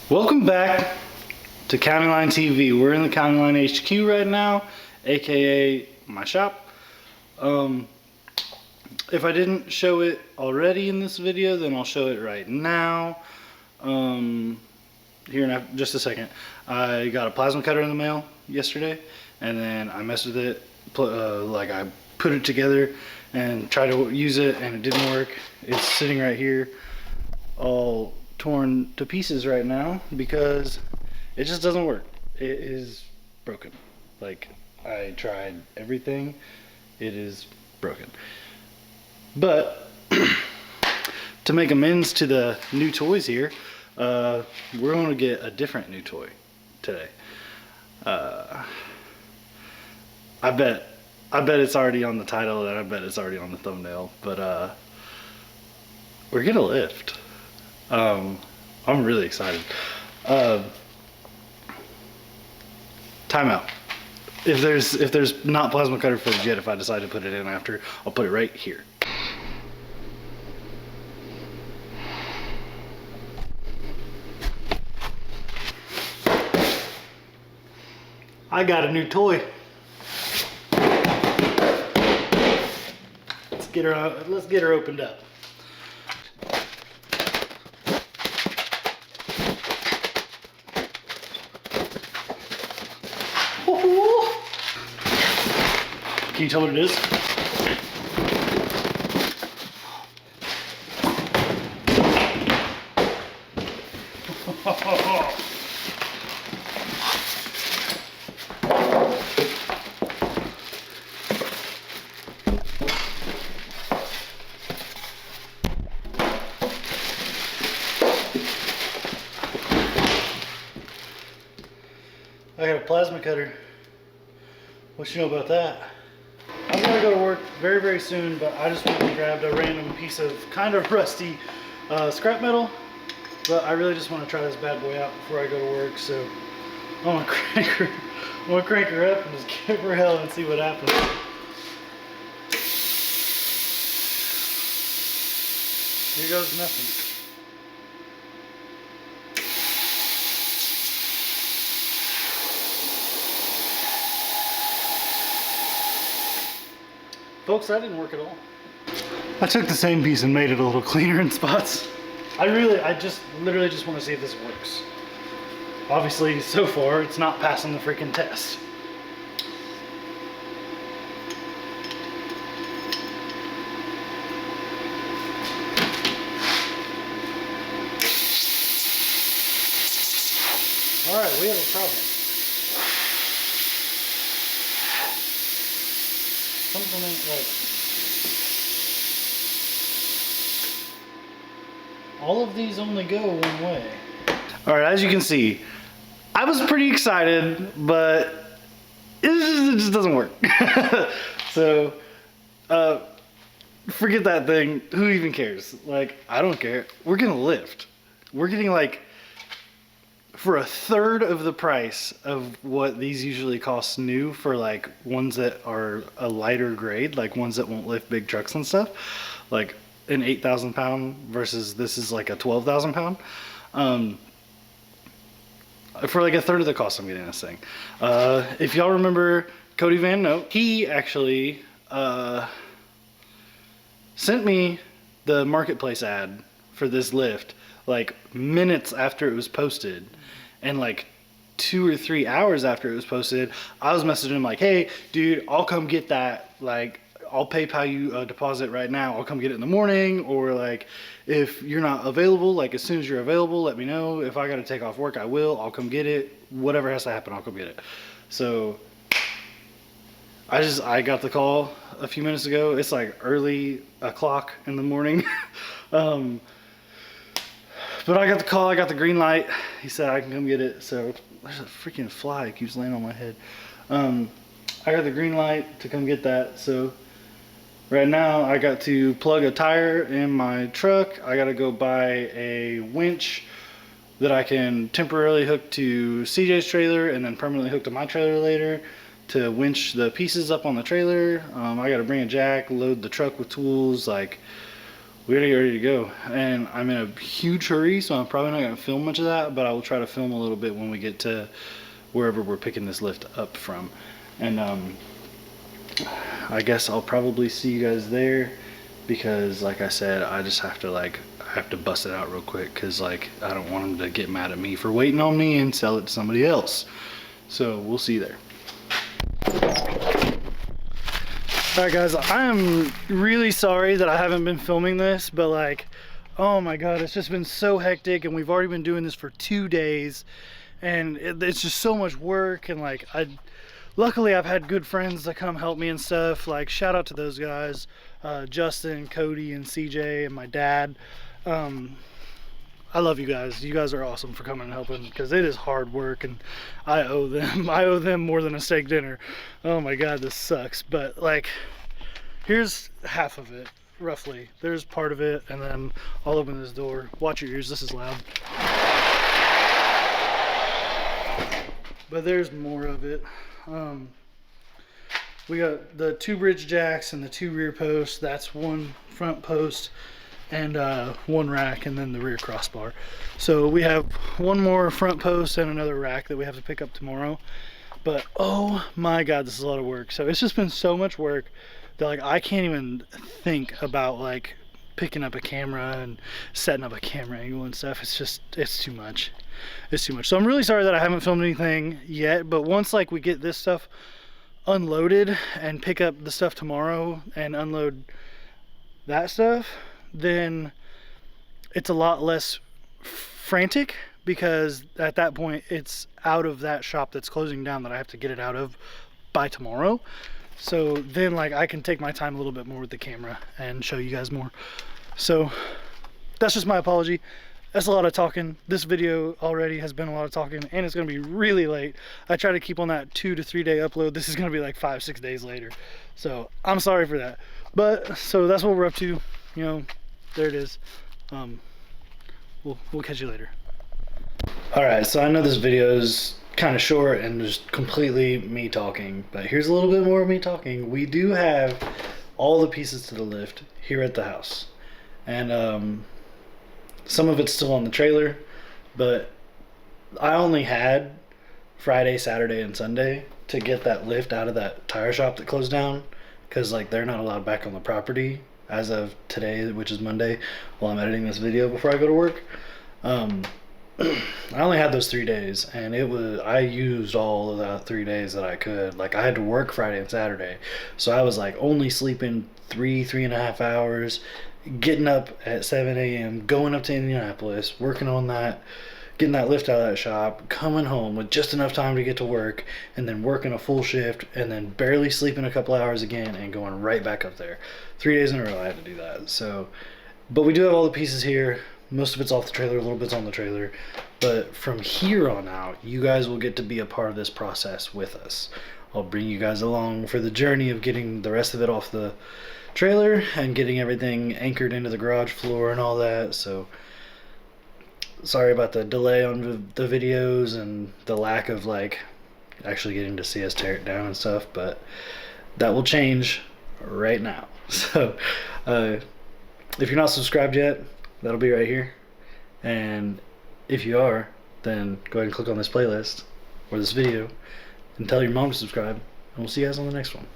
Welcome back to Countyline TV. We're in the Countyline HQ right now, aka my shop. If I didn't show it already in this video, then I'll show it right now. Here in just a second. I got a plasma cutter in the mail yesterday, and then I messed with it. Like I put it together and tried to use it, and it didn't work. It's sitting right here, all torn to pieces right now because it just doesn't work. It is broken. Like, I tried everything. It is broken. But to make amends to the new toys here, we're going to get a different new toy today. I bet it's already on the title, and I bet it's already on the thumbnail, but we're gonna lift. I'm really excited. Timeout. If there's not plasma cutter footage yet, if I decide to put it in after, I'll put it right here. I got a new toy. Let's get her opened up. Can you tell what it is? I got a plasma cutter. What you know about that? I'm gonna go to work very, very soon, but I just went and grabbed a random piece of kind of rusty scrap metal. But I really just want to try this bad boy out before I go to work, so I'm gonna crank her up and just give her hell and see what happens. Here goes nothing. Folks, that didn't work at all. I took the same piece and made it a little cleaner in spots. I literally just want to see if this works. Obviously, so far, it's not passing the freaking test. All right, we have a problem. Something ain't right. All of these only go one way. All right, as you can see, I was pretty excited, but it just doesn't work. So, forget that thing. Who even cares? Like, I don't care. We're gonna lift. We're getting like, for a third of the price of what these usually cost new, for like ones that are a lighter grade, like ones that won't lift big trucks and stuff, like an 8,000 pound versus this is like a 12,000 pound. For like a third of the cost, I'm getting this thing. If y'all remember Cody Van Note, he actually sent me the marketplace ad for this lift like minutes after it was posted, and like 2 or 3 hours after it was posted, I was messaging him like, hey dude, I'll come get that, like I'll PayPal you a deposit right now, I'll come get it in the morning, or like if you're not available, like as soon as you're available, let me know. If I gotta take off work, I will, I'll come get it. Whatever has to happen, I'll come get it. So I got the call a few minutes ago. It's like early o'clock in the morning. But I got the call, I got the green light. He said I can come get it. So there's a freaking fly, it keeps laying on my head. I got the green light to come get that. So right now I got to plug a tire in my truck. I got to go buy a winch that I can temporarily hook to CJ's trailer and then permanently hook to my trailer later to winch the pieces up on the trailer. I got to bring a jack, load the truck with tools, like we're ready to go. And I'm in a huge hurry, so I'm probably not going to film much of that, but I will try to film a little bit when we get to wherever we're picking this lift up from. And I guess I'll probably see you guys there, because like I said, I just have to I have to bust it out real quick, because like I don't want them to get mad at me for waiting on me and sell it to somebody else. So we'll see you there. Alright guys, I am really sorry that I haven't been filming this, but like, oh my god, it's just been so hectic, and we've already been doing this for 2 days, and it's just so much work. And like, luckily I've had good friends that come help me and stuff. Like, shout out to those guys, Justin, Cody, and CJ, and my dad. I love you guys. You guys are awesome for coming and helping, because it is hard work, and I owe them more than a steak dinner. Oh my god, this sucks. But like, here's half of it roughly. There's part of it, and then I'll open this door. Watch your ears, this is loud. But there's more of it. We got the 2 bridge jacks and the 2 rear posts. That's 1 front post and 1 rack, and then the rear crossbar. So we have 1 more front post and another rack that we have to pick up tomorrow. But oh my god, this is a lot of work. So it's just been so much work that like I can't even think about like picking up a camera and setting up a camera angle and stuff. It's too much. It's too much. So I'm really sorry that I haven't filmed anything yet, but once like we get this stuff unloaded and pick up the stuff tomorrow and unload that stuff, then it's a lot less frantic, because at that point it's out of that shop that's closing down that I have to get it out of by tomorrow. So then like I can take my time a little bit more with the camera and show you guys more. So that's just my apology. That's a lot of talking. This video already has been a lot of talking, and it's gonna be really late. I try to keep on that 2 to 3 day upload. This is gonna be like 5-6 days later. So I'm sorry for that. But so that's what we're up to. You know, there it is. We'll catch you later. All right, so I know this video is kind of short and just completely me talking, but here's a little bit more of me talking. We do have all the pieces to the lift here at the house, and some of it's still on the trailer, but I only had Friday, Saturday, and Sunday to get that lift out of that tire shop that closed down, because like they're not allowed back on the property as of today, which is Monday, while I'm editing this video before I go to work. I only had those 3 days, and I used all of that 3 days that I could. Like, I had to work Friday and Saturday, so I was like only sleeping 3.5 hours, getting up at 7 a.m., going up to Indianapolis, working on that, getting that lift out of that shop, coming home with just enough time to get to work, and then working a full shift, and then barely sleeping a couple hours again, and going right back up there. 3 days in a row I had to do that. So, but we do have all the pieces here. Most of it's off the trailer, a little bit's on the trailer. But from here on out, you guys will get to be a part of this process with us. I'll bring you guys along for the journey of getting the rest of it off the trailer and getting everything anchored into the garage floor and all that. So sorry about the delay on the videos and the lack of like actually getting to see us tear it down and stuff, but that will change right now. So if you're not subscribed yet, that'll be right here, and if you are, then go ahead and click on this playlist or this video and tell your mom to subscribe, and we'll see you guys on the next one.